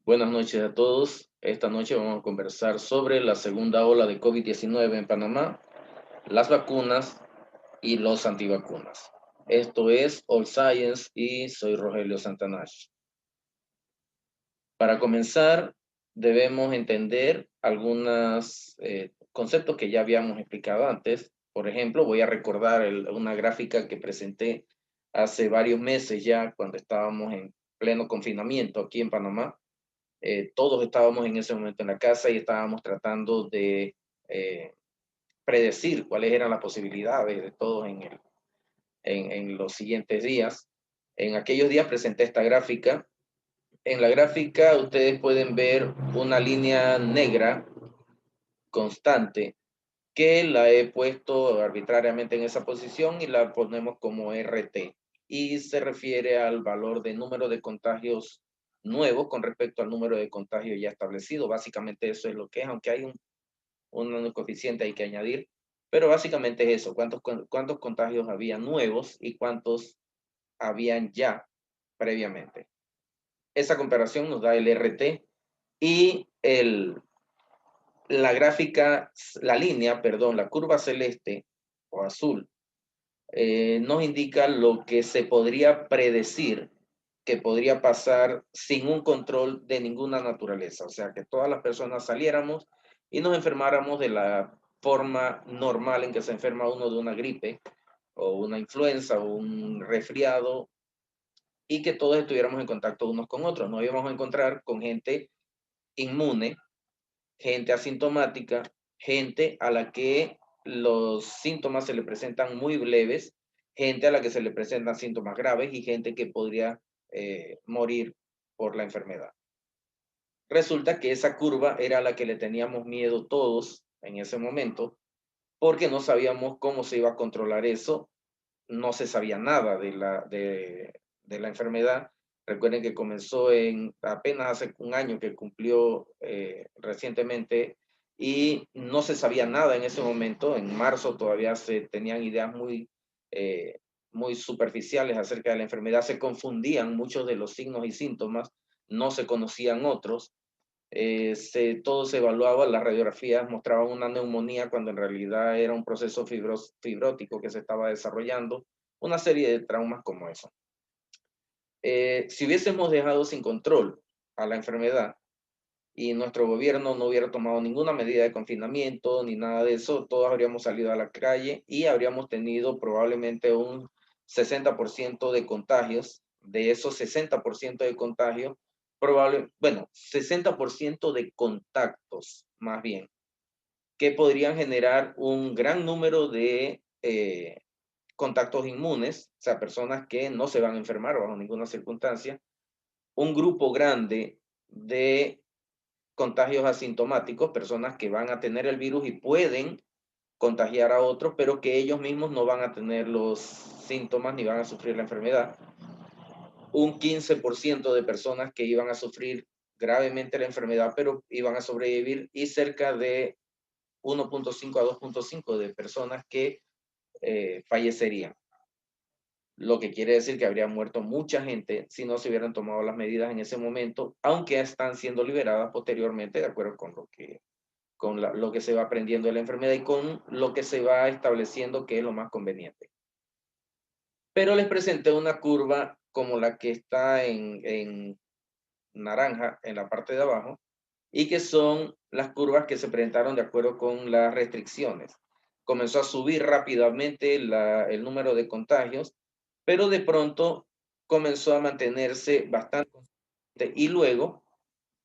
Buenas noches a todos. Esta noche vamos a conversar sobre la segunda ola de COVID-19 en Panamá, las vacunas y los antivacunas. Esto es All Science y soy Rogelio Santanash. Para comenzar, debemos entender algunos conceptos que ya habíamos explicado antes. Por ejemplo, voy a recordar una gráfica que presenté hace varios meses ya cuando estábamos en pleno confinamiento aquí en Panamá. Todos estábamos en ese momento en la casa y estábamos tratando de eh, predecir cuáles eran las posibilidades de todos en los siguientes días. En aquellos días presenté esta gráfica. En la gráfica ustedes pueden ver una línea negra constante que la he puesto arbitrariamente en esa posición y la ponemos como RT. Y se refiere al valor de número de contagios nuevos con respecto al número de contagios ya establecido. Básicamente eso es lo que es, aunque hay un coeficiente hay que añadir, pero básicamente es eso, cuántos contagios había nuevos y cuántos habían ya previamente. Esa comparación nos da el RT y la gráfica, la línea, perdón, la curva celeste o azul, nos indica lo que se podría predecir que podría pasar sin un control de ninguna naturaleza. O sea, que todas las personas saliéramos y nos enfermáramos de la forma normal en que se enferma uno de una gripe o una influenza o un resfriado y que todos estuviéramos en contacto unos con otros. Nos íbamos a encontrar con gente inmune, gente asintomática, gente a la que los síntomas se le presentan muy leves, gente a la que se le presentan síntomas graves y gente que podría morir por la enfermedad. Resulta que esa curva era la que le teníamos miedo todos en ese momento, porque no sabíamos cómo se iba a controlar eso, no se sabía nada de la enfermedad. Recuerden que comenzó apenas hace un año que cumplió recientemente y no se sabía nada en ese momento. En marzo todavía se tenían ideas muy superficiales acerca de la enfermedad, se confundían muchos de los signos y síntomas, no se conocían otros. Todo se evaluaba, las radiografías mostraban una neumonía cuando en realidad era un proceso fibrótico que se estaba desarrollando, una serie de traumas como eso. Si hubiésemos dejado sin control a la enfermedad y nuestro gobierno no hubiera tomado ninguna medida de confinamiento ni nada de eso, todos habríamos salido a la calle y habríamos tenido probablemente un 60% de contagios. De esos 60% de contagios, bueno, 60% de contactos, más bien, que podrían generar un gran número de contactos inmunes, o sea, personas que no se van a enfermar bajo ninguna circunstancia, un grupo grande de contagios asintomáticos, personas que van a tener el virus y pueden contagiar a otros, pero que ellos mismos no van a tener los síntomas ni van a sufrir la enfermedad. Un 15% de personas que iban a sufrir gravemente la enfermedad, pero iban a sobrevivir, y cerca de 1.5 a 2.5 de personas que fallecerían. Lo que quiere decir que habría muerto mucha gente si no se hubieran tomado las medidas en ese momento, aunque están siendo liberadas posteriormente de acuerdo con lo que se va aprendiendo de la enfermedad y con lo que se va estableciendo que es lo más conveniente. Pero les presenté una curva como la que está en naranja en la parte de abajo y que son las curvas que se presentaron de acuerdo con las restricciones. Comenzó a subir rápidamente el número de contagios, pero de pronto comenzó a mantenerse bastante y luego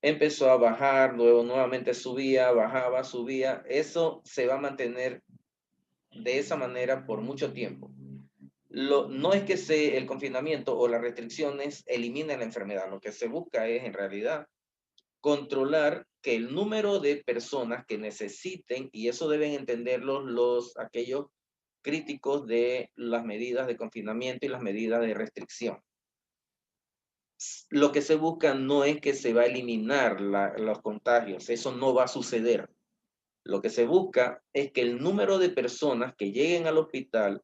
empezó a bajar, luego nuevamente subía, bajaba, subía. Eso se va a mantener de esa manera por mucho tiempo. No es que el confinamiento o las restricciones eliminen la enfermedad, lo que se busca es en realidad controlar que el número de personas que necesiten, y eso deben entenderlo aquellos críticos de las medidas de confinamiento y las medidas de restricción. Lo que se busca no es que se va a eliminar los contagios, eso no va a suceder. Lo que se busca es que el número de personas que lleguen al hospital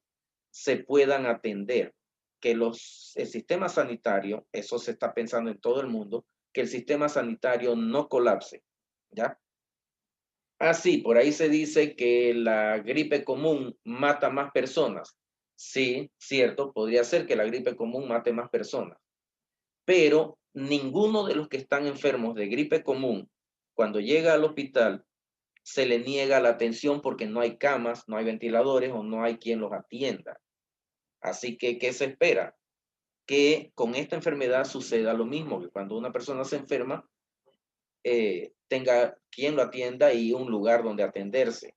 se puedan atender, que el sistema sanitario, eso se está pensando en todo el mundo, que el sistema sanitario no colapse, ¿ya? Ah, sí, por ahí se dice que la gripe común mata más personas. Sí, cierto, podría ser que la gripe común mate más personas, pero ninguno de los que están enfermos de gripe común, cuando llega al hospital, se le niega la atención porque no hay camas, no hay ventiladores o no hay quien los atienda. Así que, ¿qué se espera? Que con esta enfermedad suceda lo mismo, que cuando una persona se enferma, tenga quien lo atienda y un lugar donde atenderse.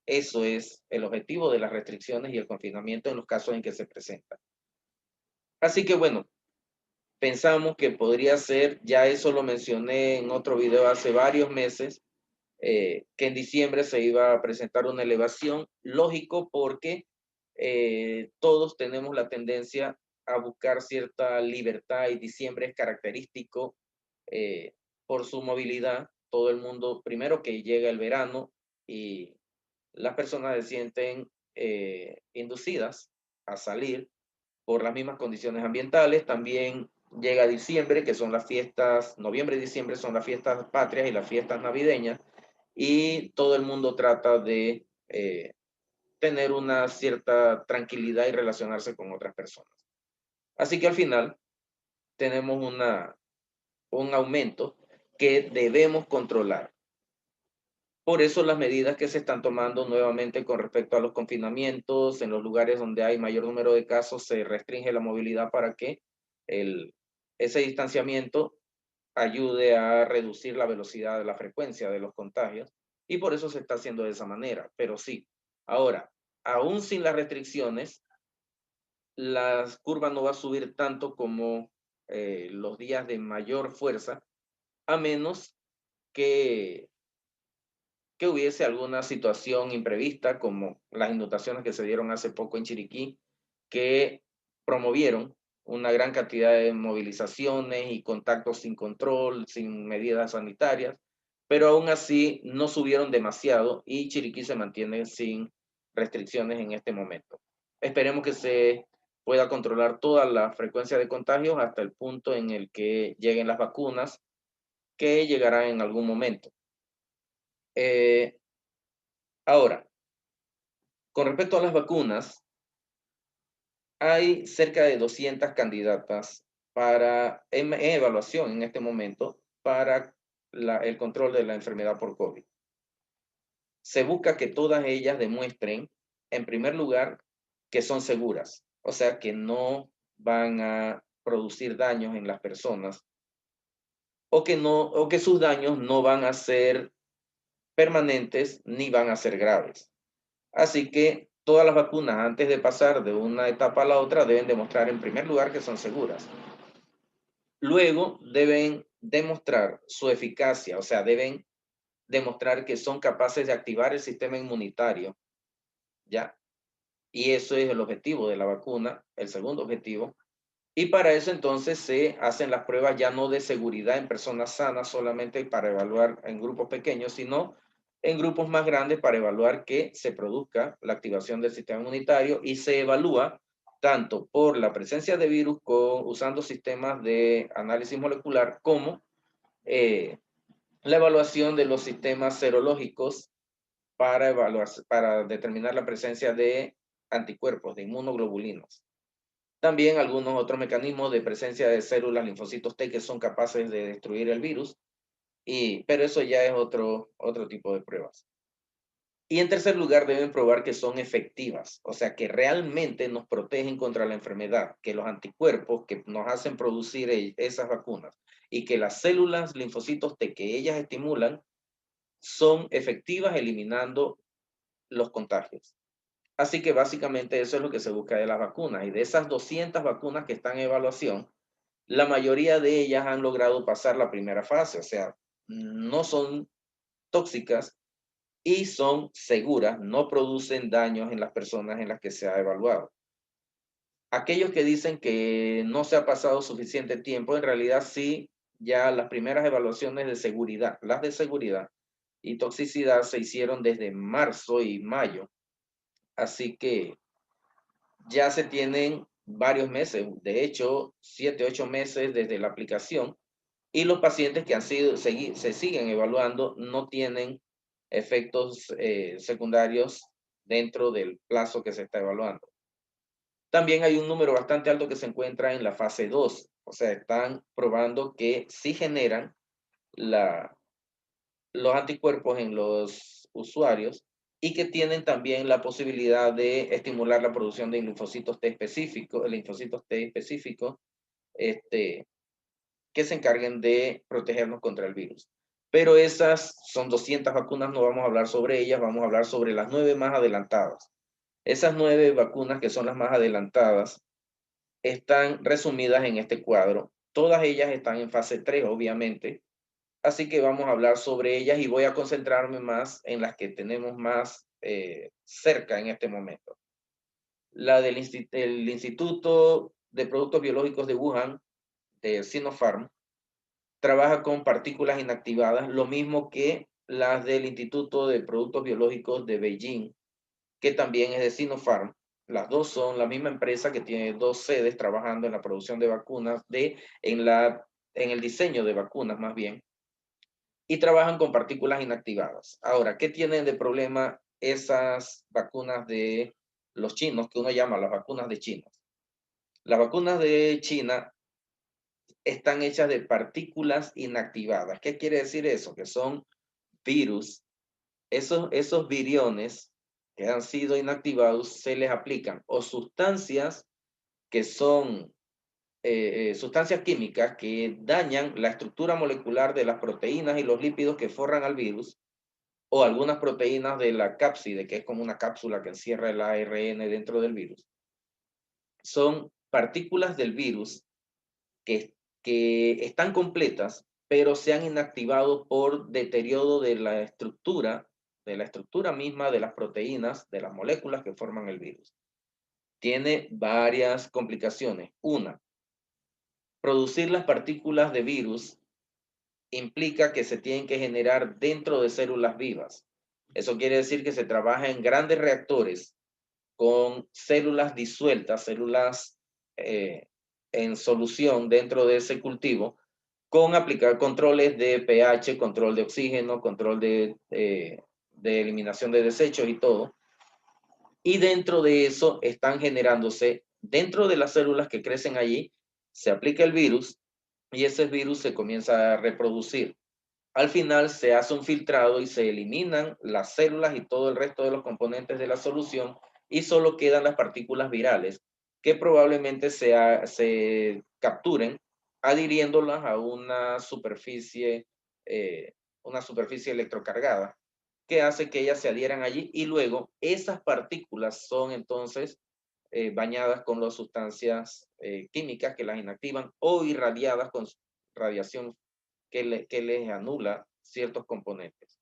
Eso es el objetivo de las restricciones y el confinamiento en los casos en que se presentan. Así que bueno, pensamos que podría ser, ya eso lo mencioné en otro video hace varios meses, que en diciembre se iba a presentar una elevación, lógico porque todos tenemos la tendencia a buscar cierta libertad y diciembre es característico eh, por su movilidad. Todo el mundo, primero que llega el verano y las personas se sienten inducidas a salir por las mismas condiciones ambientales. También llega diciembre, que son las fiestas, noviembre y diciembre son las fiestas patrias y las fiestas navideñas, y todo el mundo trata de tener una cierta tranquilidad y relacionarse con otras personas. Así que al final tenemos un aumento que debemos controlar. Por eso las medidas que se están tomando nuevamente con respecto a los confinamientos, en los lugares donde hay mayor número de casos, se restringe la movilidad para que ese distanciamiento ayude a reducir la velocidad de la frecuencia de los contagios. Y por eso se está haciendo de esa manera. Pero sí, ahora, aún sin las restricciones, la curva no va a subir tanto como los días de mayor fuerza, a menos que hubiese alguna situación imprevista, como las inundaciones que se dieron hace poco en Chiriquí, que promovieron una gran cantidad de movilizaciones y contactos sin control, sin medidas sanitarias, pero aún así no subieron demasiado y Chiriquí se mantiene sin restricciones en este momento. Esperemos que se pueda controlar toda la frecuencia de contagios hasta el punto en el que lleguen las vacunas, que llegarán en algún momento. Eh, Ahora, con respecto a las vacunas, hay cerca de 200 candidatas en evaluación en este momento para el control de la enfermedad por COVID. Se busca que todas ellas demuestren, en primer lugar, que son seguras, o sea, que no van a producir daños en las personas o que sus daños no van a ser permanentes ni van a ser graves. Así que todas las vacunas, antes de pasar de una etapa a la otra, deben demostrar en primer lugar que son seguras. Luego deben demostrar su eficacia, o sea, deben demostrar que son capaces de activar el sistema inmunitario, ¿ya? Y eso es el objetivo de la vacuna, el segundo objetivo. Y para eso entonces se hacen las pruebas ya no de seguridad en personas sanas solamente para evaluar en grupos pequeños, sino en grupos más grandes para evaluar que se produzca la activación del sistema inmunitario y se evalúa tanto por la presencia de virus usando sistemas de análisis molecular como eh, la evaluación de los sistemas serológicos para determinar la presencia de anticuerpos, de inmunoglobulinas. También algunos otros mecanismos de presencia de células linfocitos T que son capaces de destruir el virus, pero eso ya es otro tipo de pruebas. Y en tercer lugar, deben probar que son efectivas, o sea, que realmente nos protegen contra la enfermedad, que los anticuerpos que nos hacen producir esas vacunas y que las células linfocitos T que ellas estimulan son efectivas eliminando los contagios. Así que básicamente eso es lo que se busca de las vacunas. Y de esas 200 vacunas que están en evaluación, la mayoría de ellas han logrado pasar la primera fase, o sea, no son tóxicas y son seguras, no producen daños en las personas en las que se ha evaluado. Aquellos que dicen que no se ha pasado suficiente tiempo, en realidad sí, ya las primeras evaluaciones de seguridad, las de seguridad y toxicidad se hicieron desde marzo y mayo. Así que ya se tienen varios meses, de hecho, 7, 8 meses desde la aplicación, y los pacientes que se siguen evaluando no tienen efectos secundarios dentro del plazo que se está evaluando. También hay un número bastante alto que se encuentra en la fase 2, o sea, están probando que sí generan los anticuerpos en los usuarios y que tienen también la posibilidad de estimular la producción de linfocitos T específicos, que se encarguen de protegernos contra el virus. Pero esas son 200 vacunas, no vamos a hablar sobre ellas, vamos a hablar sobre las 9 más adelantadas. Esas 9 vacunas que son las más adelantadas están resumidas en este cuadro. Todas ellas están en fase 3, obviamente. Así que vamos a hablar sobre ellas y voy a concentrarme más en las que tenemos más cerca en este momento. La del el Instituto de Productos Biológicos de Wuhan, de Sinopharm, trabaja con partículas inactivadas, lo mismo que las del Instituto de Productos Biológicos de Beijing, que también es de Sinopharm. Las dos son la misma empresa que tiene dos sedes trabajando en la producción de vacunas, en el diseño de vacunas más bien, y trabajan con partículas inactivadas. Ahora, ¿qué tienen de problema esas vacunas de los chinos, que uno llama las vacunas de China? Las vacunas de China están hechas de partículas inactivadas. ¿Qué quiere decir eso? Que son virus. Esos viriones que han sido inactivados se les aplican o sustancias que son sustancias químicas que dañan la estructura molecular de las proteínas y los lípidos que forran al virus, o algunas proteínas de la cápside, que es como una cápsula que encierra el ARN dentro del virus. Son partículas del virus que están completas, pero se han inactivado por deterioro de la estructura misma de las proteínas, de las moléculas que forman el virus. Tiene varias complicaciones. Una, producir las partículas de virus implica que se tienen que generar dentro de células vivas. Eso quiere decir que se trabaja en grandes reactores con células disueltas, células en solución dentro de ese cultivo, con aplicar controles de pH, control de oxígeno, control de eliminación de desechos y todo. Y dentro de eso están generándose, dentro de las células que crecen allí, se aplica el virus y ese virus se comienza a reproducir. Al final se hace un filtrado y se eliminan las células y todo el resto de los componentes de la solución y solo quedan las partículas virales que probablemente se capturen adhiriéndolas a una superficie electrocargada que hace que ellas se adhieran allí y luego esas partículas son entonces bañadas con las sustancias químicas que las inactivan o irradiadas con radiación que les anula ciertos componentes.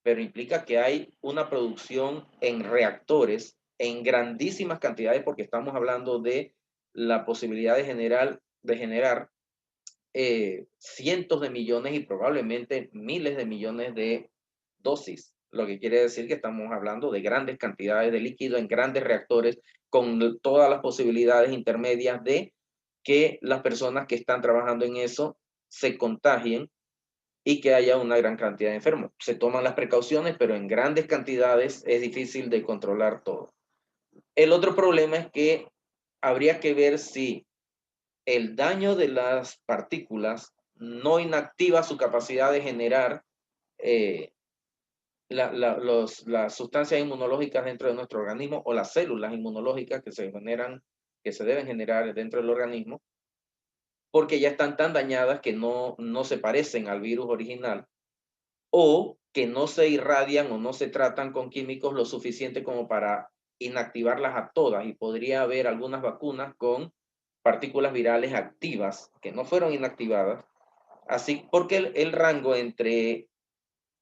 Pero implica que hay una producción en reactores en grandísimas cantidades porque estamos hablando de la posibilidad de generar cientos de millones y probablemente miles de millones de dosis, lo que quiere decir que estamos hablando de grandes cantidades de líquido en grandes reactores con todas las posibilidades intermedias de que las personas que están trabajando en eso se contagien y que haya una gran cantidad de enfermos. Se toman las precauciones, pero en grandes cantidades es difícil de controlar todo. El otro problema es que habría que ver si el daño de las partículas no inactiva su capacidad de generar eh, las sustancias inmunológicas dentro de nuestro organismo o las células inmunológicas que se deben generar dentro del organismo, porque ya están tan dañadas que no se parecen al virus original o que no se irradian o no se tratan con químicos lo suficiente como para inactivarlas a todas y podría haber algunas vacunas con partículas virales activas que no fueron inactivadas, así porque el rango entre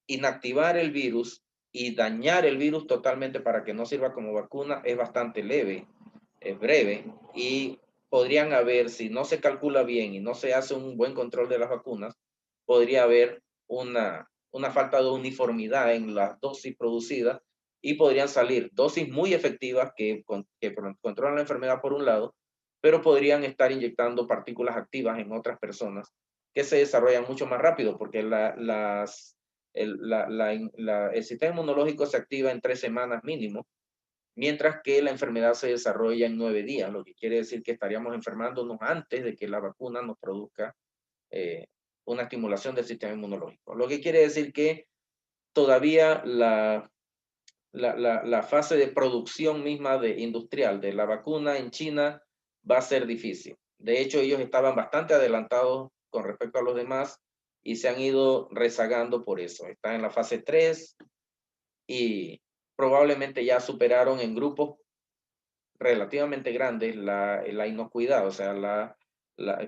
inactivar el virus y dañar el virus totalmente para que no sirva como vacuna es bastante leve, es breve y podrían haber, si no se calcula bien y no se hace un buen control de las vacunas, podría haber una falta de uniformidad en las dosis producidas y podrían salir dosis muy efectivas que controlan la enfermedad por un lado, pero podrían estar inyectando partículas activas en otras personas que se desarrollan mucho más rápido, porque el sistema inmunológico se activa en 3 semanas mínimo, mientras que la enfermedad se desarrolla en 9 días, lo que quiere decir que estaríamos enfermándonos antes de que la vacuna nos produzca una estimulación del sistema inmunológico. Lo que quiere decir que todavía la fase de producción misma industrial de la vacuna en China va a ser difícil. De hecho, ellos estaban bastante adelantados con respecto a los demás y se han ido rezagando por eso. Están en la fase 3 y probablemente ya superaron en grupos relativamente grandes la inocuidad, o sea,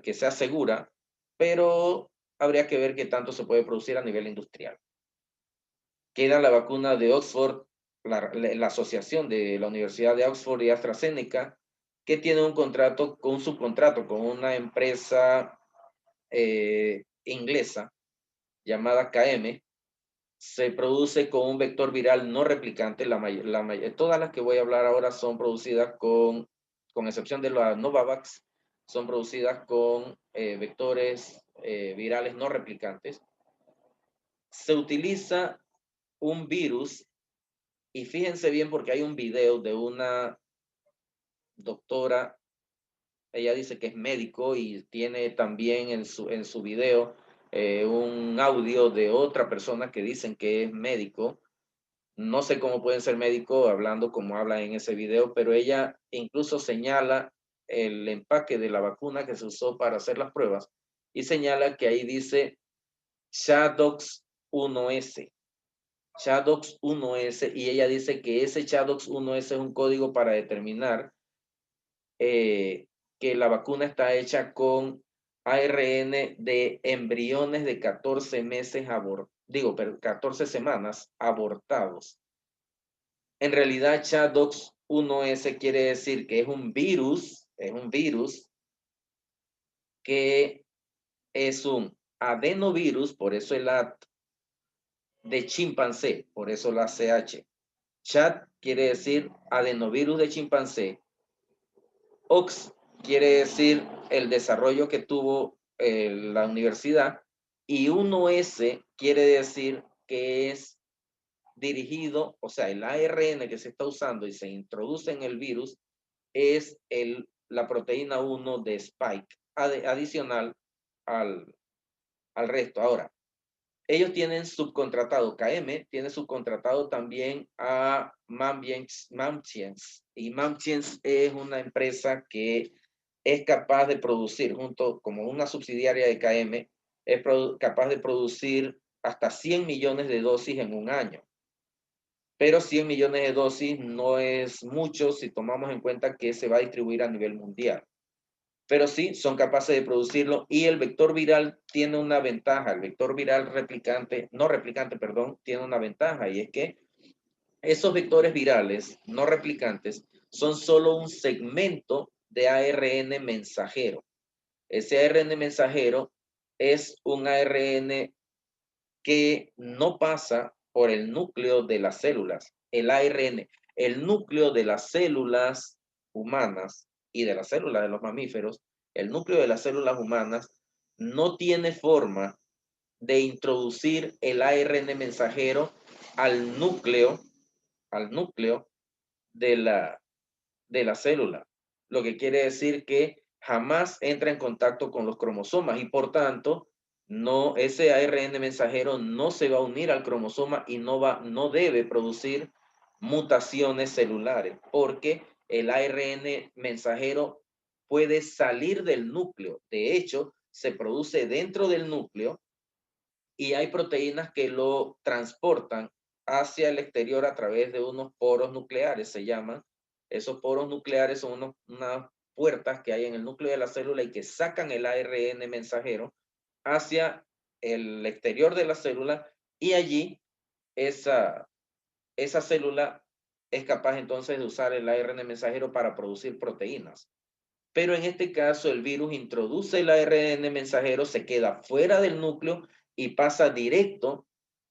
que sea segura, pero habría que ver qué tanto se puede producir a nivel industrial. Queda la vacuna de Oxford, la asociación de la Universidad de Oxford y AstraZeneca, que tiene un subcontrato con una empresa inglesa llamada KM. Se produce con un vector viral no replicante. Todas las que voy a hablar ahora son producidas con excepción de la Novavax, son producidas con vectores virales no replicantes. Se utiliza un virus, y fíjense bien porque hay un video de una doctora, ella dice que es médico y tiene también en su video un audio de otra persona que dicen que es médico. No sé cómo pueden ser médicos hablando como habla en ese video, pero ella incluso señala el empaque de la vacuna que se usó para hacer las pruebas y señala que ahí dice ChAdOx 1S. ChAdOx 1S, y ella dice que ese ChAdOx 1S es un código para determinar que la vacuna está hecha con ARN de embriones de 14 meses 14 semanas abortados. En realidad, ChAdOx 1S quiere decir que es un virus que es un adenovirus, por eso el AD, de chimpancé, por eso la CH. Chad quiere decir adenovirus de chimpancé. Ox quiere decir el desarrollo que tuvo la universidad. Y 1S quiere decir que es dirigido, o sea, el ARN que se está usando y se introduce en el virus es la proteína 1 de Spike, adicional al resto. Ahora, ellos tienen subcontratado, KM tiene subcontratado también a Mamchiens, y Mamchiens es una empresa que es capaz de producir, como una subsidiaria de KM, es capaz de producir hasta 100 millones de dosis en un año. Pero 100 millones de dosis no es mucho si tomamos en cuenta que se va a distribuir a nivel mundial. Pero sí, son capaces de producirlo, y el vector viral tiene una ventaja. El vector viral no replicante, tiene una ventaja, y es que esos vectores virales no replicantes son solo un segmento de ARN mensajero. Ese ARN mensajero es un ARN que no pasa por el núcleo de las células. El ARN, el núcleo de las células humanas y de las células de los mamíferos, el núcleo de las células humanas no tiene forma de introducir el ARN mensajero al núcleo de la célula. Lo que quiere decir que jamás entra en contacto con los cromosomas, y por tanto, ese ARN mensajero no se va a unir al cromosoma y no debe producir mutaciones celulares, porque el ARN mensajero puede salir del núcleo. De hecho, se produce dentro del núcleo y hay proteínas que lo transportan hacia el exterior a través de unos poros nucleares, se llaman. Esos poros nucleares son unas puertas que hay en el núcleo de la célula y que sacan el ARN mensajero hacia el exterior de la célula, y allí esa célula es capaz entonces de usar el ARN mensajero para producir proteínas. Pero en este caso el virus introduce el ARN mensajero, se queda fuera del núcleo y pasa directo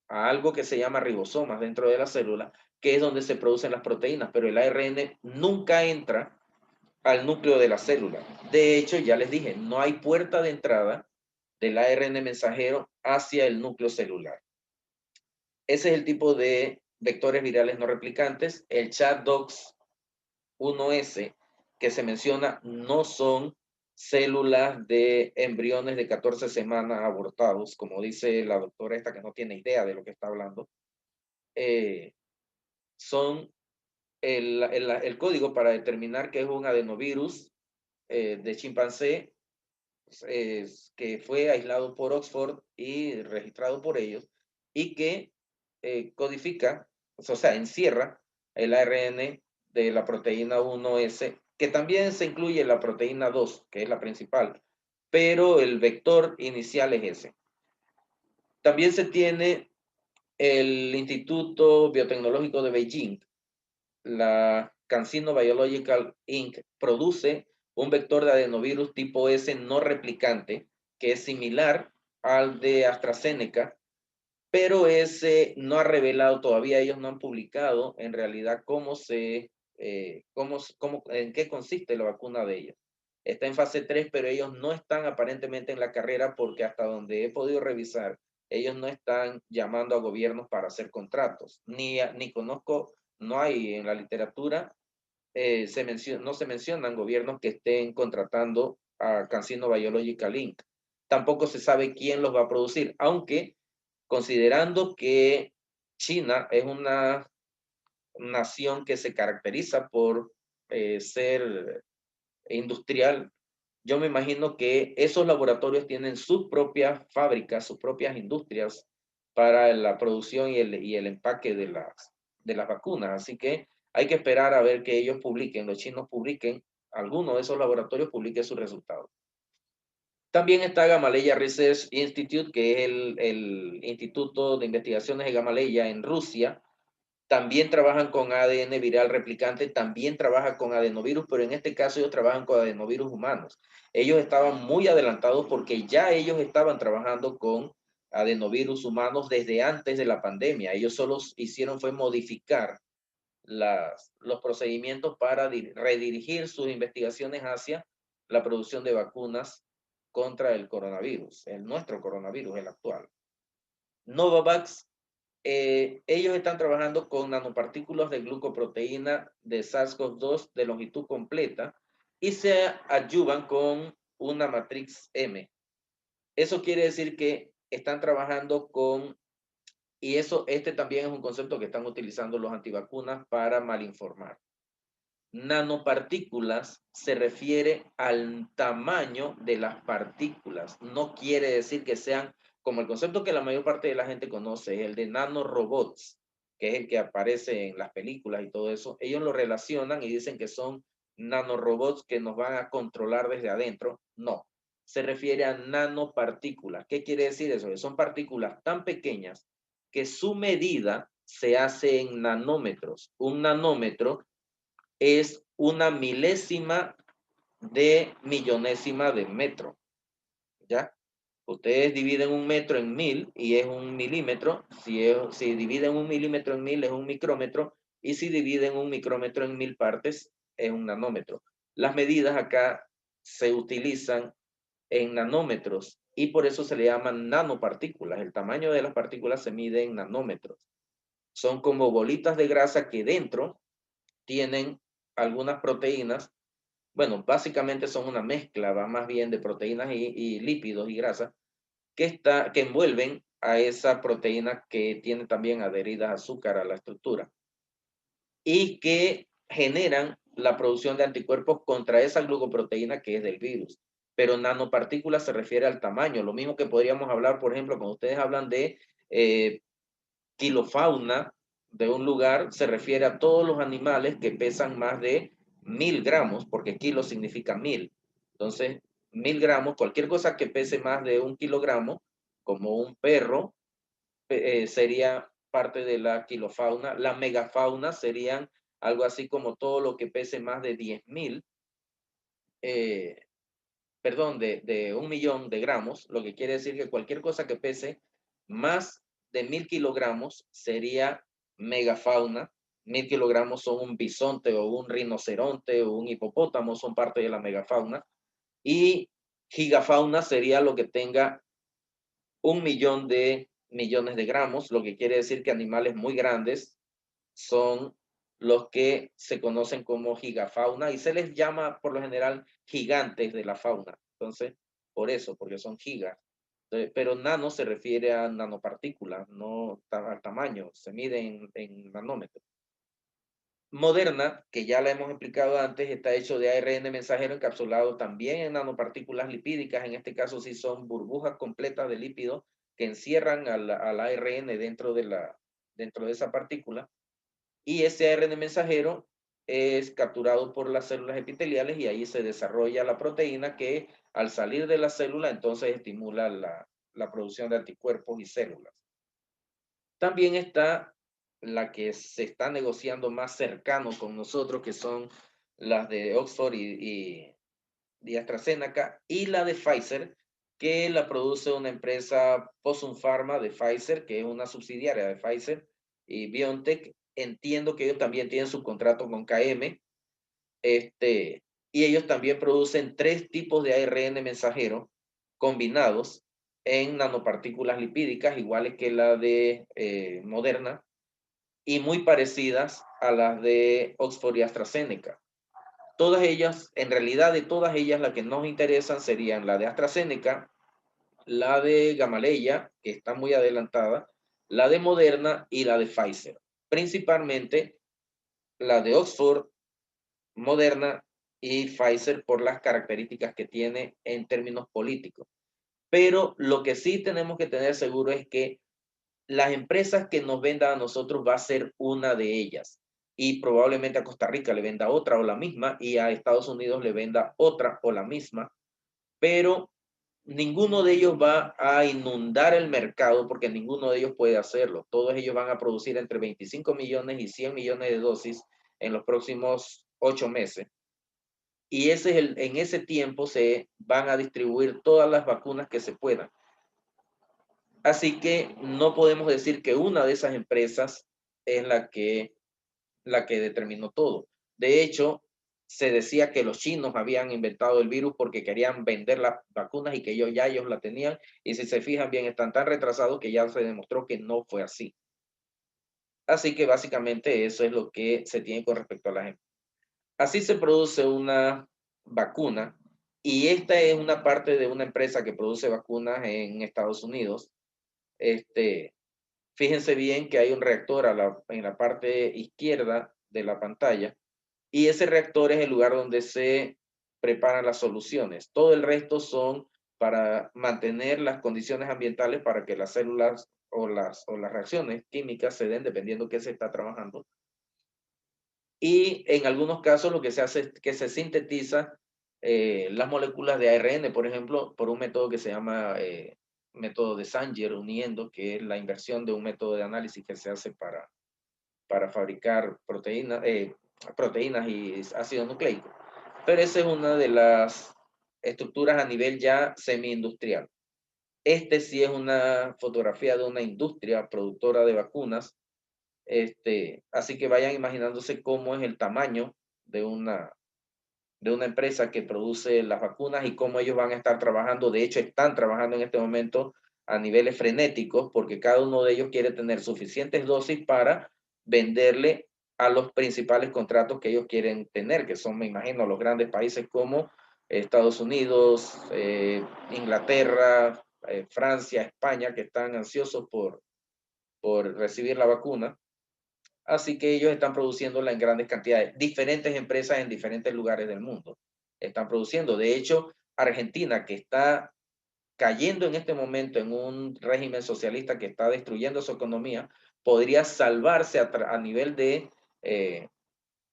a algo que se llama ribosomas dentro de la célula, que es donde se producen las proteínas, pero el ARN nunca entra al núcleo de la célula. De hecho, ya les dije, no hay puerta de entrada del ARN mensajero hacia el núcleo celular. Ese es el tipo de vectores virales no replicantes. El ChAdOx1S que se menciona no son células de embriones de 14 semanas abortados, como dice la doctora esta que no tiene idea de lo que está hablando. Son el código para determinar que es un adenovirus de chimpancé que fue aislado por Oxford y registrado por ellos, y que codifica, o sea, encierra el ARN de la proteína 1S, que también se incluye la proteína 2, que es la principal, pero el vector inicial es ese. También se tiene el Instituto Biotecnológico de Beijing, la CanSino Biological Inc. produce un vector de adenovirus tipo S no replicante que es similar al de AstraZeneca, pero ese no ha revelado todavía, ellos no han publicado en realidad en qué consiste la vacuna de ellos. Está en fase 3, pero ellos no están aparentemente en la carrera porque hasta donde he podido revisar, ellos no están llamando a gobiernos para hacer contratos, ni conozco, no hay en la literatura, no se mencionan gobiernos que estén contratando a CanSino Biological Inc. Tampoco se sabe quién los va a producir, aunque considerando que China es una nación que se caracteriza por ser industrial, yo me imagino que esos laboratorios tienen sus propias fábricas, sus propias industrias para la producción y el empaque de las vacunas. Así que hay que esperar a ver que ellos publiquen, los chinos publiquen, alguno de esos laboratorios publique sus resultados. También está Gamaleya Research Institute, que es el Instituto de Investigaciones de Gamaleya en Rusia. También trabajan con ADN viral replicante, también trabaja con adenovirus, pero en este caso ellos trabajan con adenovirus humanos. Ellos estaban muy adelantados porque ya ellos estaban trabajando con adenovirus humanos desde antes de la pandemia. Ellos solo hicieron fue modificar los procedimientos para redirigir sus investigaciones hacia la producción de vacunas contra el coronavirus, nuestro coronavirus, el actual. Novavax, ellos están trabajando con nanopartículas de glucoproteína de SARS-CoV-2 de longitud completa y se adyuvan con una matrix M. Eso quiere decir que están trabajando con, y este también es un concepto que están utilizando los antivacunas para malinformar. Nanopartículas se refiere al tamaño de las partículas. No quiere decir que sean como el concepto que la mayor parte de la gente conoce, el de nanorobots, que es el que aparece en las películas y todo eso. Ellos lo relacionan y dicen que son nanorobots que nos van a controlar desde adentro. No, se refiere a nanopartículas. ¿Qué quiere decir eso? Que son partículas tan pequeñas que su medida se hace en nanómetros. Un nanómetro es una milésima de millonésima de metro, ¿ya? Ustedes dividen un metro en 1000 y es un milímetro. Si dividen un milímetro en 1000 es un micrómetro. Y si dividen un micrómetro en 1000 partes es un nanómetro. Las medidas acá se utilizan en nanómetros y por eso se le llaman nanopartículas. El tamaño de las partículas se mide en nanómetros. Son como bolitas de grasa que dentro tienen algunas proteínas. Bueno, básicamente son una mezcla, va más bien de proteínas y lípidos y grasas que envuelven a esa proteína que tiene también adherida azúcar a la estructura y que generan la producción de anticuerpos contra esa glucoproteína que es del virus. Pero nanopartículas se refiere al tamaño, lo mismo que podríamos hablar, por ejemplo, cuando ustedes hablan de kilofauna de un lugar, se refiere a todos los animales que pesan más de 1000 gramos, porque kilo significa 1000. Entonces, 1000 gramos, cualquier cosa que pese más de 1 kilogramo, como un perro, sería parte de la kilofauna. La megafauna serían algo así como todo lo que pese más de 10.000, perdón, de 1 millón de gramos, lo que quiere decir que cualquier cosa que pese más de 1000 kilogramos sería megafauna. 1000 kilogramos son un bisonte o un rinoceronte o un hipopótamo, son parte de la megafauna. Y gigafauna sería lo que tenga 1 millón de gramos, lo que quiere decir que animales muy grandes son los que se conocen como gigafauna y se les llama por lo general gigantes de la fauna. Entonces, por eso, porque son gigas. Pero nano se refiere a nanopartículas, no al tamaño, se mide en nanómetros. Moderna, que ya la hemos explicado antes, está hecho de ARN mensajero encapsulado también en nanopartículas lipídicas. En este caso sí son burbujas completas de lípidos que encierran al ARN dentro de esa partícula. Y ese ARN mensajero es capturado por las células epiteliales y ahí se desarrolla la proteína que al salir de la célula entonces estimula la producción de anticuerpos y células. También está la que se está negociando más cercano con nosotros, que son las de Oxford y AstraZeneca, y la de Pfizer, que la produce una empresa Fosun Pharma de Pfizer, que es una subsidiaria de Pfizer, y BioNTech. Entiendo que ellos también tienen su contrato con KM, y ellos también producen 3 tipos de ARN mensajero combinados en nanopartículas lipídicas, iguales que la de Moderna, y muy parecidas a las de Oxford y AstraZeneca. Todas ellas, en realidad de todas ellas, las que nos interesan serían la de AstraZeneca, la de Gamaleya, que está muy adelantada, la de Moderna y la de Pfizer. Principalmente la de Oxford, Moderna y Pfizer por las características que tiene en términos políticos. Pero lo que sí tenemos que tener seguro es que las empresas que nos vendan a nosotros va a ser una de ellas. Y probablemente a Costa Rica le venda otra o la misma y a Estados Unidos le venda otra o la misma. Pero ninguno de ellos va a inundar el mercado porque ninguno de ellos puede hacerlo. Todos ellos van a producir entre 25 millones y 100 millones de dosis en los próximos 8 meses. Y en ese tiempo se van a distribuir todas las vacunas que se puedan. Así que no podemos decir que una de esas empresas es la que determinó todo. De hecho, se decía que los chinos habían inventado el virus porque querían vender las vacunas y que ellos la tenían. Y si se fijan bien, están tan retrasados que ya se demostró que no fue así. Así que básicamente eso es lo que se tiene con respecto a la gente. Así se produce una vacuna y esta es una parte de una empresa que produce vacunas en Estados Unidos. Fíjense bien que hay un reactor en la parte izquierda de la pantalla y ese reactor es el lugar donde se preparan las soluciones. Todo el resto son para mantener las condiciones ambientales para que las células o las reacciones químicas se den dependiendo qué se está trabajando. Y en algunos casos lo que se hace es que se sintetiza las moléculas de ARN, por ejemplo, por un método que se llama método de Sanger uniendo, que es la inversión de un método de análisis que se hace para fabricar proteínas y ácido nucleico. Pero esa es una de las estructuras a nivel ya semi-industrial. Sí es una fotografía de una industria productora de vacunas. Así que vayan imaginándose cómo es el tamaño de una empresa que produce las vacunas y cómo ellos van a estar trabajando. De hecho, están trabajando en este momento a niveles frenéticos porque cada uno de ellos quiere tener suficientes dosis para venderle a los principales contratos que ellos quieren tener, que son, me imagino, los grandes países como Estados Unidos, Inglaterra, Francia, España, que están ansiosos por recibir la vacuna. Así que ellos están produciéndola en grandes cantidades. Diferentes empresas en diferentes lugares del mundo están produciendo. De hecho, Argentina, que está cayendo en este momento en un régimen socialista que está destruyendo su economía, podría salvarse a nivel de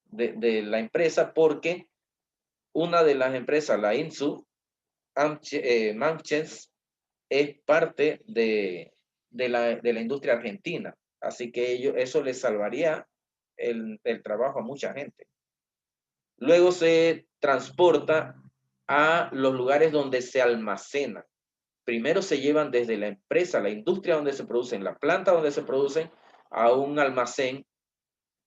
la empresa porque una de las empresas, la INSU, Manches, es parte de la industria argentina. Así que eso les salvaría el trabajo a mucha gente. Luego se transporta a los lugares donde se almacena. Primero se llevan desde la empresa, la industria donde se producen, la planta donde se producen, a un almacén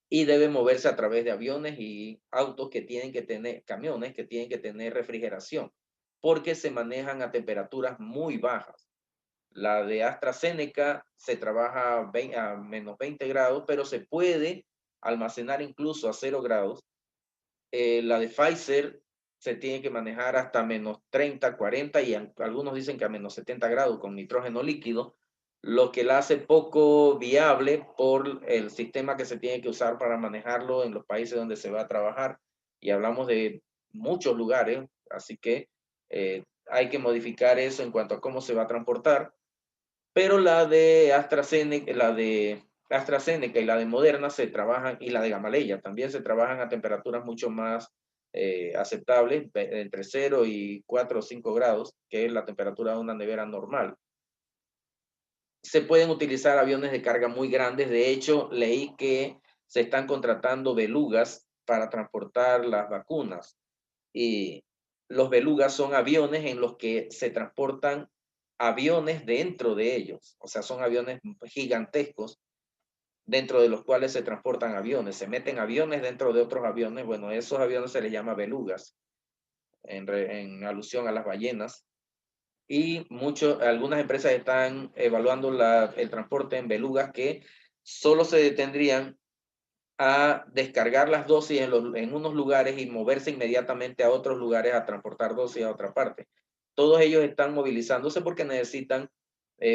y debe moverse a través de aviones y autos que tienen que tener, camiones que tienen que tener refrigeración, porque se manejan a temperaturas muy bajas. La de AstraZeneca se trabaja a -20 grados, pero se puede almacenar incluso a 0 grados. La de Pfizer se tiene que manejar hasta -30, 40 y algunos dicen que a -70 grados con nitrógeno líquido, lo que la hace poco viable por el sistema que se tiene que usar para manejarlo en los países donde se va a trabajar. Y hablamos de muchos lugares, así que hay que modificar eso en cuanto a cómo se va a transportar. Pero la de AstraZeneca y la de Moderna se trabajan, y la de Gamaleya también se trabajan a temperaturas mucho más aceptables, entre 0 y 4 o 5 grados, que es la temperatura de una nevera normal. Se pueden utilizar aviones de carga muy grandes. De hecho, leí que se están contratando belugas para transportar las vacunas. Y los belugas son aviones en los que se transportan aviones dentro de ellos. O sea, son aviones gigantescos dentro de los cuales se transportan aviones. Se meten aviones dentro de otros aviones. Bueno, esos aviones se les llama belugas, en alusión a las ballenas. Y algunas empresas están evaluando el transporte en belugas que solo se detendrían a descargar las dosis en unos lugares y moverse inmediatamente a otros lugares a transportar dosis a otra parte. Todos ellos están movilizándose porque necesitan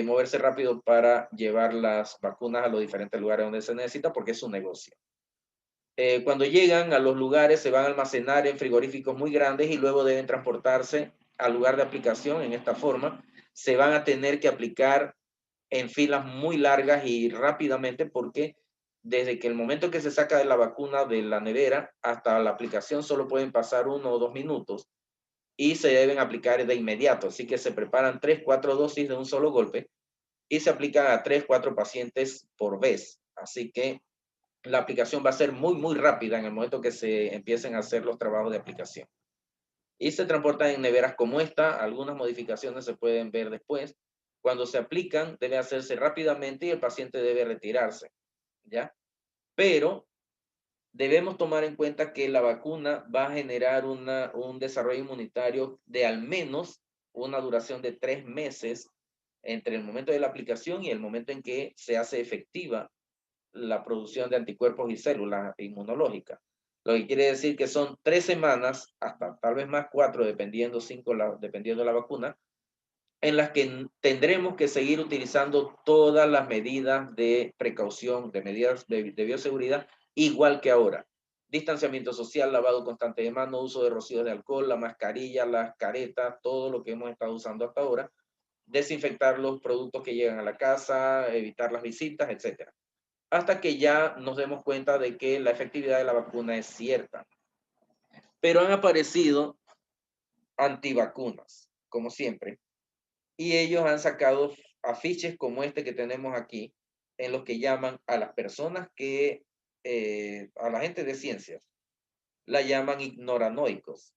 moverse rápido para llevar las vacunas a los diferentes lugares donde se necesita, porque es un negocio. Cuando llegan a los lugares se van a almacenar en frigoríficos muy grandes y luego deben transportarse al lugar de aplicación. En esta forma se van a tener que aplicar en filas muy largas y rápidamente, porque desde que el momento que se saca de la vacuna de la nevera hasta la aplicación solo pueden pasar 1 o 2 minutos y se deben aplicar de inmediato. Así que se preparan 3, 4 dosis de un solo golpe y se aplican a 3, 4 pacientes por vez. Así que la aplicación va a ser muy, muy rápida en el momento que se empiecen a hacer los trabajos de aplicación. Y se transportan en neveras como esta. Algunas modificaciones se pueden ver después. Cuando se aplican, debe hacerse rápidamente y el paciente debe retirarse, ¿ya? Pero debemos tomar en cuenta que la vacuna va a generar un desarrollo inmunitario de al menos una duración de 3 meses entre el momento de la aplicación y el momento en que se hace efectiva la producción de anticuerpos y células inmunológicas. Lo que quiere decir que son 3 semanas, hasta tal vez más 4, dependiendo, 5, dependiendo de la vacuna, en las que tendremos que seguir utilizando todas las medidas de precaución, de medidas de bioseguridad, igual que ahora. Distanciamiento social, lavado constante de manos, uso de rocíos de alcohol, la mascarilla, las caretas, todo lo que hemos estado usando hasta ahora, desinfectar los productos que llegan a la casa, evitar las visitas, etcétera, hasta que ya nos demos cuenta de que la efectividad de la vacuna es cierta. Pero han aparecido antivacunas, como siempre, y ellos han sacado afiches como este que tenemos aquí, en los que llaman a las personas a la gente de ciencias, la llaman ignoranoicos,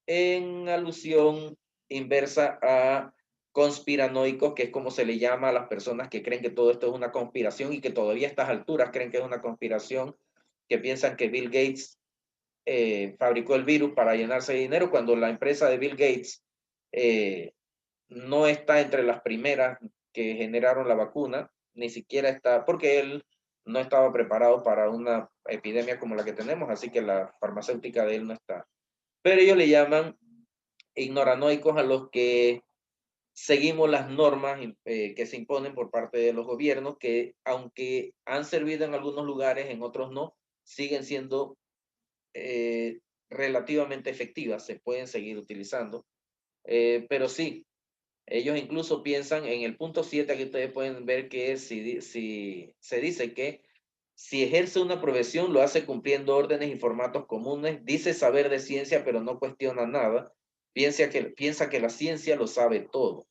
en alusión inversa a conspiranoicos, que es como se le llama a las personas que creen que todo esto es una conspiración y que todavía a estas alturas creen que es una conspiración, que piensan que Bill Gates fabricó el virus para llenarse de dinero, cuando la empresa de Bill Gates eh, no está entre las primeras que generaron la vacuna, ni siquiera está, porque él no estaba preparado para una epidemia como la que tenemos, así que la farmacéutica de él no está. Pero ellos le llaman ignoranoicos a los que seguimos las normas que se imponen por parte de los gobiernos, que aunque han servido en algunos lugares, en otros no, siguen siendo eh, relativamente efectivas, se pueden seguir utilizando. Pero sí, ellos incluso piensan en el punto 7, que ustedes pueden ver que si se dice que si ejerce una profesión lo hace cumpliendo órdenes y formatos comunes, dice saber de ciencia pero no cuestiona nada, piensa que la ciencia lo sabe todo.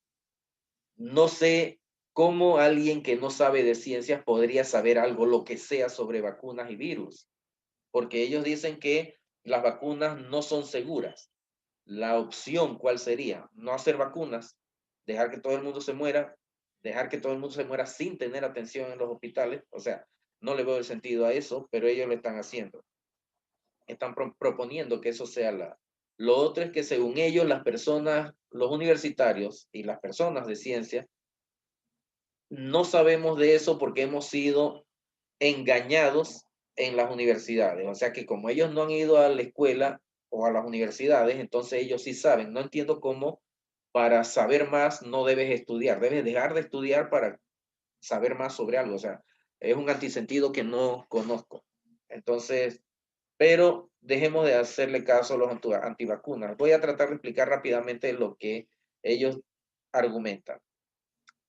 No sé cómo alguien que no sabe de ciencias podría saber algo, lo que sea, sobre vacunas y virus, porque ellos dicen que las vacunas no son seguras. La opción, ¿cuál sería? No hacer vacunas, dejar que todo el mundo se muera, dejar que todo el mundo se muera sin tener atención en los hospitales. O sea, no le veo el sentido a eso, pero ellos lo están haciendo. Están proponiendo que eso sea la... Lo otro es que según ellos, las personas, los universitarios y las personas de ciencia No sabemos de eso porque hemos sido engañados en las universidades. O sea que como ellos no han ido a la escuela o a las universidades, entonces ellos sí saben. No entiendo cómo para saber más no debes estudiar. Debes dejar de estudiar para saber más sobre algo. O sea, es un antisentido que no conozco. Entonces, pero dejemos de hacerle caso a los antivacunas. Voy a tratar de explicar rápidamente lo que ellos argumentan.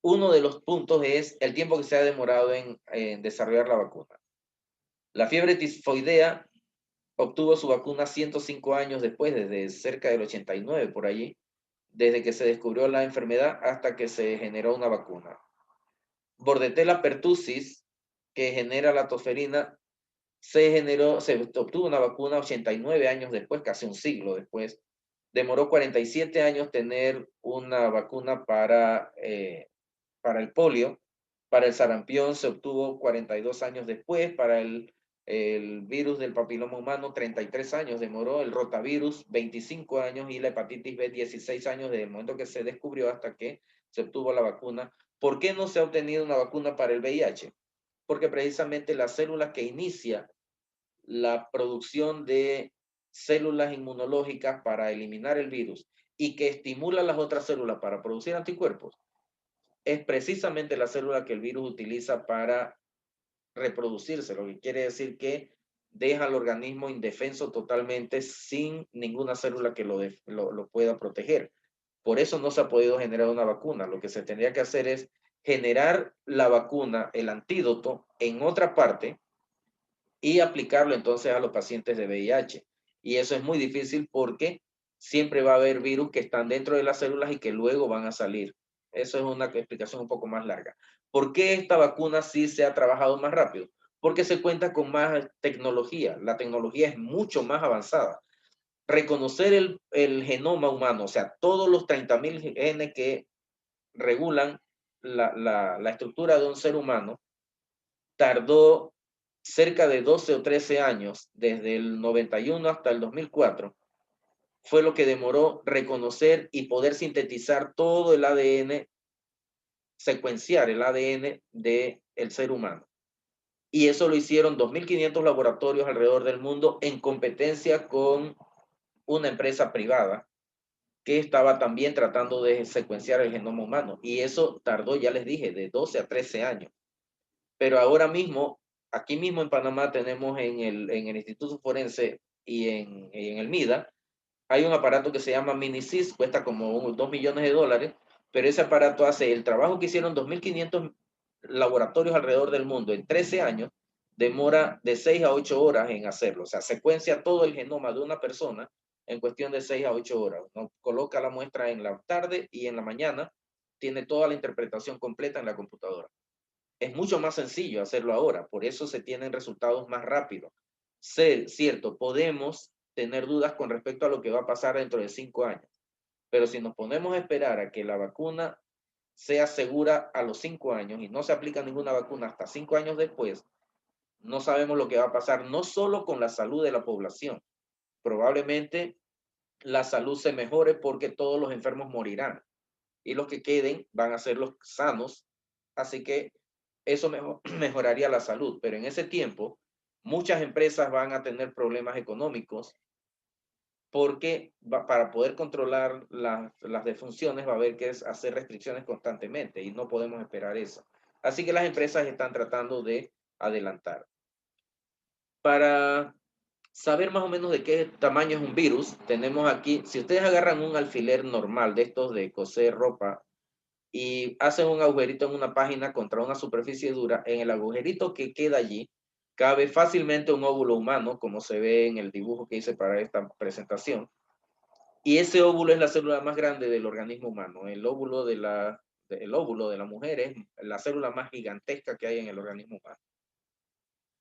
Uno de los puntos es el tiempo que se ha demorado en desarrollar la vacuna. La fiebre tifoidea obtuvo su vacuna 105 años después, desde cerca del 89 por allí, desde que se descubrió la enfermedad hasta que se generó una vacuna. Bordetella pertussis, que genera la tosferina, se obtuvo una vacuna 89 años después, casi un siglo después. Demoró 47 años tener una vacuna para el polio. Para el sarampión se obtuvo 42 años después. Para el virus del papiloma humano, 33 años demoró. El rotavirus, 25 años. Y la hepatitis B, 16 años desde el momento que se descubrió hasta que se obtuvo la vacuna. ¿Por qué no se ha obtenido una vacuna para el VIH? Porque precisamente las células que inicia la producción de células inmunológicas para eliminar el virus y que estimula las otras células para producir anticuerpos, es precisamente la célula que el virus utiliza para reproducirse, lo que quiere decir que deja al organismo indefenso totalmente sin ninguna célula que lo pueda proteger. Por eso no se ha podido generar una vacuna. Lo que se tendría que hacer es generar la vacuna, el antídoto, en otra parte y aplicarlo entonces a los pacientes de VIH. Y eso es muy difícil porque siempre va a haber virus que están dentro de las células y que luego van a salir. Eso es una explicación un poco más larga. ¿Por qué esta vacuna sí se ha trabajado más rápido? Porque se cuenta con más tecnología. La tecnología es mucho más avanzada. Reconocer el genoma humano, o sea, todos los 30.000 genes que regulan la estructura de un ser humano, tardó cerca de 12 o 13 años, desde el 91 hasta el 2004, fue lo que demoró reconocer y poder sintetizar todo el ADN, secuenciar el ADN del ser humano. Y eso lo hicieron 2.500 laboratorios alrededor del mundo en competencia con una empresa privada que estaba también tratando de secuenciar el genoma humano. Y eso tardó, ya les dije, de 12 a 13 años. Pero ahora mismo, aquí mismo en Panamá tenemos en el Instituto Forense y en el MIDA, hay un aparato que se llama MiniSys, cuesta como 2 millones de dólares, pero ese aparato hace el trabajo que hicieron 2.500 laboratorios alrededor del mundo en 13 años, demora de 6 a 8 horas en hacerlo. O sea, secuencia todo el genoma de una persona en cuestión de 6 a 8 horas. ¿No? Coloca la muestra en la tarde y en la mañana tiene toda la interpretación completa en la computadora. Es mucho más sencillo hacerlo ahora, por eso se tienen resultados más rápidos. Cierto, podemos tener dudas con respecto a lo que va a pasar dentro de 5 años, pero si nos ponemos a esperar a que la vacuna sea segura a los 5 años y no se aplica ninguna vacuna hasta 5 años después, no sabemos lo que va a pasar, no solo con la salud de la población, probablemente la salud se mejore porque todos los enfermos morirán y los que queden van a ser los sanos, así que eso mejoraría la salud, pero en ese tiempo muchas empresas van a tener problemas económicos porque para poder controlar las defunciones va a haber que hacer restricciones constantemente y no podemos esperar eso. Así que las empresas están tratando de adelantar. Para saber más o menos de qué tamaño es un virus, tenemos aquí, si ustedes agarran un alfiler normal de estos de coser ropa y hacen un agujerito en una página contra una superficie dura, en el agujerito que queda allí, cabe fácilmente un óvulo humano, como se ve en el dibujo que hice para esta presentación. Y ese óvulo es la célula más grande del organismo humano. El óvulo de la mujer es la célula más gigantesca que hay en el organismo humano.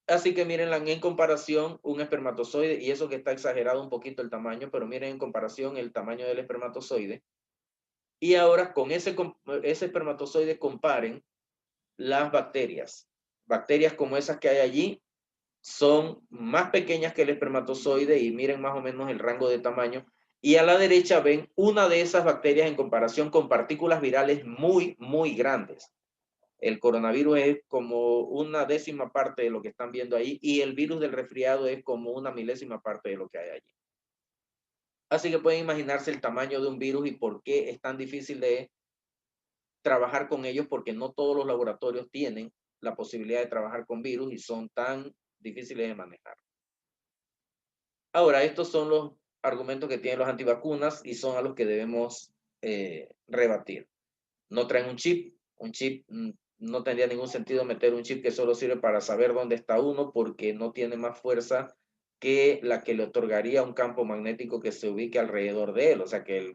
Así que miren en comparación un espermatozoide, y eso que está exagerado un poquito el tamaño, pero miren en comparación el tamaño del espermatozoide. Y ahora con ese espermatozoide comparen las bacterias. Bacterias como esas que hay allí son más pequeñas que el espermatozoide y miren más o menos el rango de tamaño. Y a la derecha ven una de esas bacterias en comparación con partículas virales muy, muy grandes. El coronavirus es como una décima parte de lo que están viendo ahí y el virus del resfriado es como una milésima parte de lo que hay allí. Así que pueden imaginarse el tamaño de un virus y por qué es tan difícil de trabajar con ellos, porque no todos los laboratorios tienen la posibilidad de trabajar con virus y son tan difíciles de manejar. Ahora, estos son los argumentos que tienen los antivacunas y son a los que debemos rebatir. No traen un chip no tendría ningún sentido meter un chip que solo sirve para saber dónde está uno porque no tiene más fuerza que la que le otorgaría un campo magnético que se ubique alrededor de él. O sea que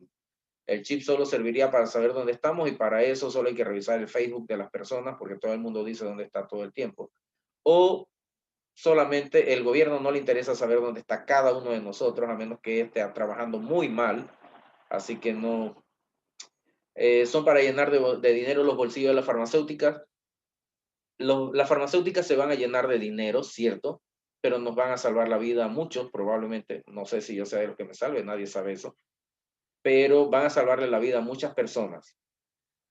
el chip solo serviría para saber dónde estamos y para eso solo hay que revisar el Facebook de las personas porque todo el mundo dice dónde está todo el tiempo. O solamente el gobierno no le interesa saber dónde está cada uno de nosotros a menos que esté trabajando muy mal. Así que no, son para llenar de dinero los bolsillos de las farmacéuticas. Las farmacéuticas se van a llenar de dinero, cierto, pero nos van a salvar la vida a muchos, probablemente. No sé si yo sea de los que me salve, nadie sabe eso, pero van a salvarle la vida a muchas personas.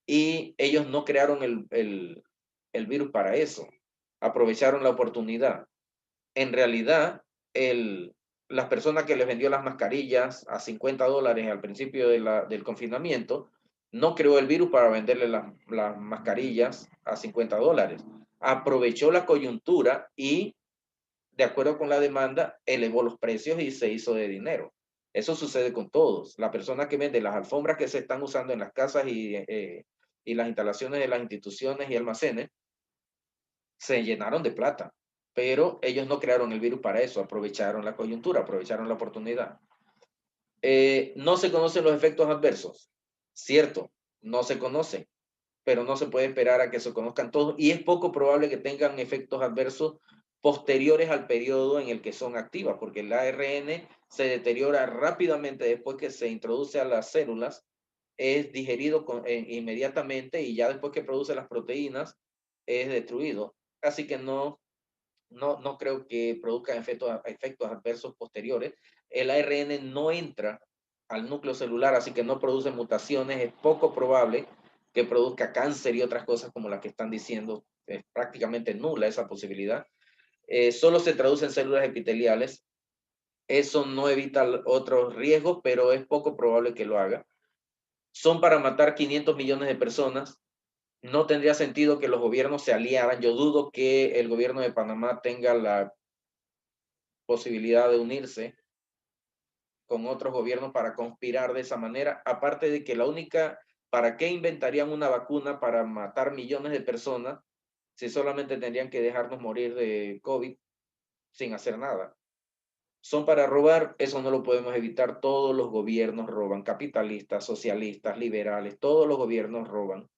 Y ellos no crearon el virus para eso, aprovecharon la oportunidad. En realidad, las personas que les vendió las mascarillas a $50 al principio del confinamiento, no creó el virus para venderle las mascarillas a $50. Aprovechó la coyuntura y, de acuerdo con la demanda, elevó los precios y se hizo de dinero. Eso sucede con todos. La persona que vende las alfombras que se están usando en las casas y las instalaciones de las instituciones y almacenes, se llenaron de plata, pero ellos no crearon el virus para eso, aprovecharon la coyuntura, aprovecharon la oportunidad. No se conocen los efectos adversos, cierto, no se conocen, pero no se puede esperar a que se conozcan todos y es poco probable que tengan efectos adversos posteriores al periodo en el que son activas, porque el ARN se deteriora rápidamente después que se introduce a las células, es digerido inmediatamente y ya después que produce las proteínas es destruido. Así que no creo que produzcan efectos adversos posteriores. El ARN no entra al núcleo celular, así que no produce mutaciones. Es poco probable que produzca cáncer y otras cosas como las que están diciendo. Es prácticamente nula esa posibilidad. Solo se traduce en células epiteliales. Eso no evita otros riesgos, pero es poco probable que lo haga. Son para matar 500 millones de personas. No tendría sentido que los gobiernos se aliaran. Yo dudo que el gobierno de Panamá tenga la posibilidad de unirse con otros gobiernos para conspirar de esa manera. Aparte de que ¿para qué inventarían una vacuna para matar millones de personas si solamente tendrían que dejarnos morir de COVID sin hacer nada? Son para robar, eso no lo podemos evitar. Todos los gobiernos roban, capitalistas, socialistas, liberales, todos los gobiernos roban.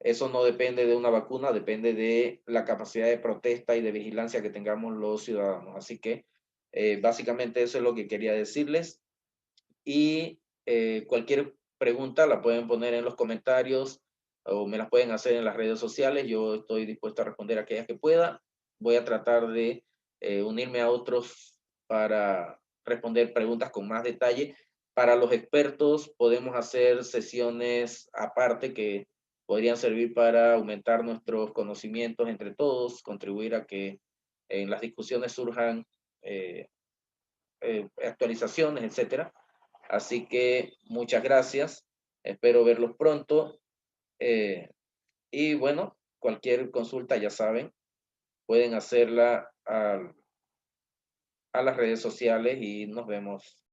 Eso no depende de una vacuna, depende de la capacidad de protesta y de vigilancia que tengamos los ciudadanos. Así que básicamente eso es lo que quería decirles. Y cualquier pregunta la pueden poner en los comentarios o me las pueden hacer en las redes sociales. Yo estoy dispuesto a responder a aquellas que pueda. Voy a tratar de unirme a otros para responder preguntas con más detalle. Para los expertos podemos hacer sesiones aparte que podrían servir para aumentar nuestros conocimientos entre todos, contribuir a que en las discusiones surjan actualizaciones, etcétera. Así que muchas gracias. Espero verlos pronto. Eh, y bueno, cualquier consulta, ya saben, pueden hacerla a las redes sociales y nos vemos.